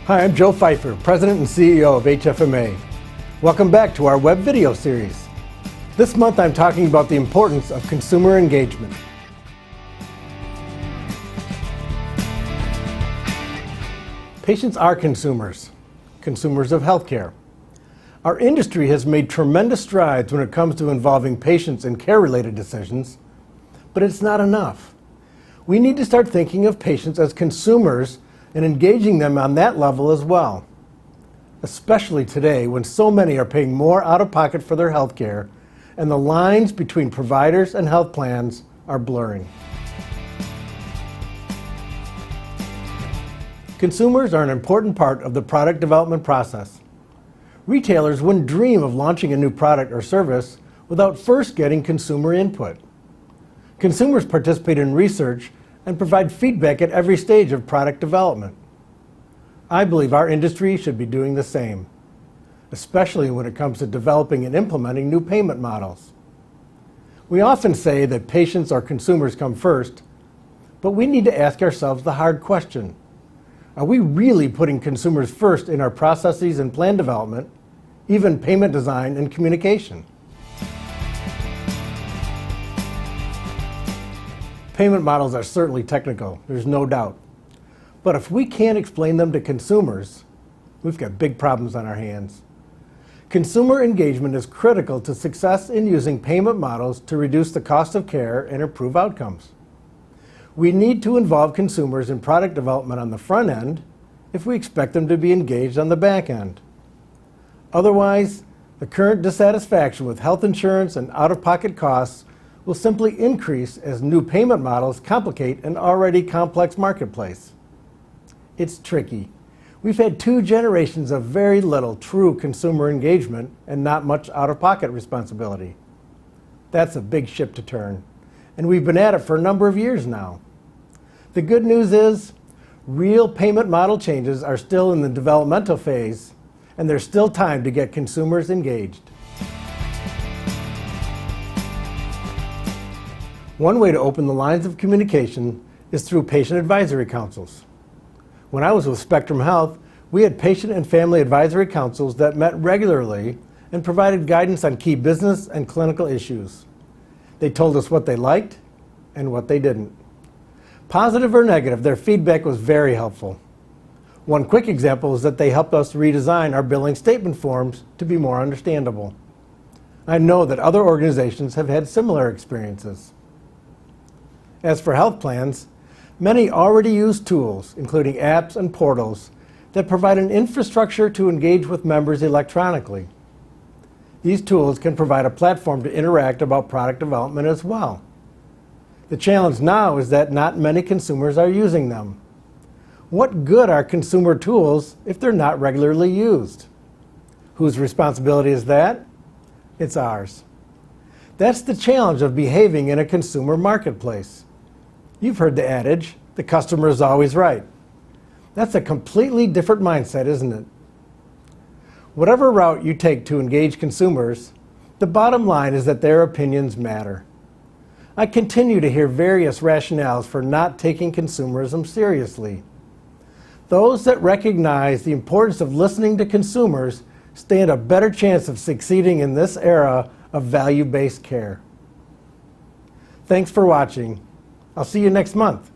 Hi, I'm Joe Fifer, President and CEO of HFMA. Welcome back to our web video series. This month I'm talking about the importance of consumer engagement. Patients are consumers of healthcare. Our industry has made tremendous strides when it comes to involving patients in care-related decisions, but it's not enough. We need to start thinking of patients as consumers and engaging them on that level as well, especially today when so many are paying more out of pocket for their health care and the lines between providers and health plans are blurring. Consumers are an important part of the product development process. Retailers wouldn't dream of launching a new product or service without first getting consumer input. Consumers participate in research and provide feedback at every stage of product development. I believe our industry should be doing the same, especially when it comes to developing and implementing new payment models. We often say that patients or consumers come first, but we need to ask ourselves the hard question. Are we really putting consumers first in our processes and plan development, even payment design and communication? Payment models are certainly technical, there's no doubt. But if we can't explain them to consumers, we've got big problems on our hands. Consumer engagement is critical to success in using payment models to reduce the cost of care and improve outcomes. We need to involve consumers in product development on the front end if we expect them to be engaged on the back end. Otherwise, the current dissatisfaction with health insurance and out-of-pocket costs will simply increase as new payment models complicate an already complex marketplace. It's tricky. We've had 2 generations of very little true consumer engagement and not much out-of-pocket responsibility. That's a big ship to turn, and we've been at it for a number of years now. The good news is, real payment model changes are still in the developmental phase, and there's still time to get consumers engaged. One way to open the lines of communication is through patient advisory councils. When I was with Spectrum Health, we had patient and family advisory councils that met regularly and provided guidance on key business and clinical issues. They told us what they liked and what they didn't. Positive or negative, their feedback was very helpful. One quick example is that they helped us redesign our billing statement forms to be more understandable. I know that other organizations have had similar experiences. As for health plans, many already use tools, including apps and portals, that provide an infrastructure to engage with members electronically. These tools can provide a platform to interact about product development as well. The challenge now is that not many consumers are using them. What good are consumer tools if they're not regularly used? Whose responsibility is that? It's ours. That's the challenge of behaving in a consumer marketplace. You've heard the adage, the customer is always right. That's a completely different mindset, isn't it? Whatever route you take to engage consumers, the bottom line is that their opinions matter. I continue to hear various rationales for not taking consumerism seriously. Those that recognize the importance of listening to consumers stand a better chance of succeeding in this era of value-based care. Thanks for watching. I'll see you next month.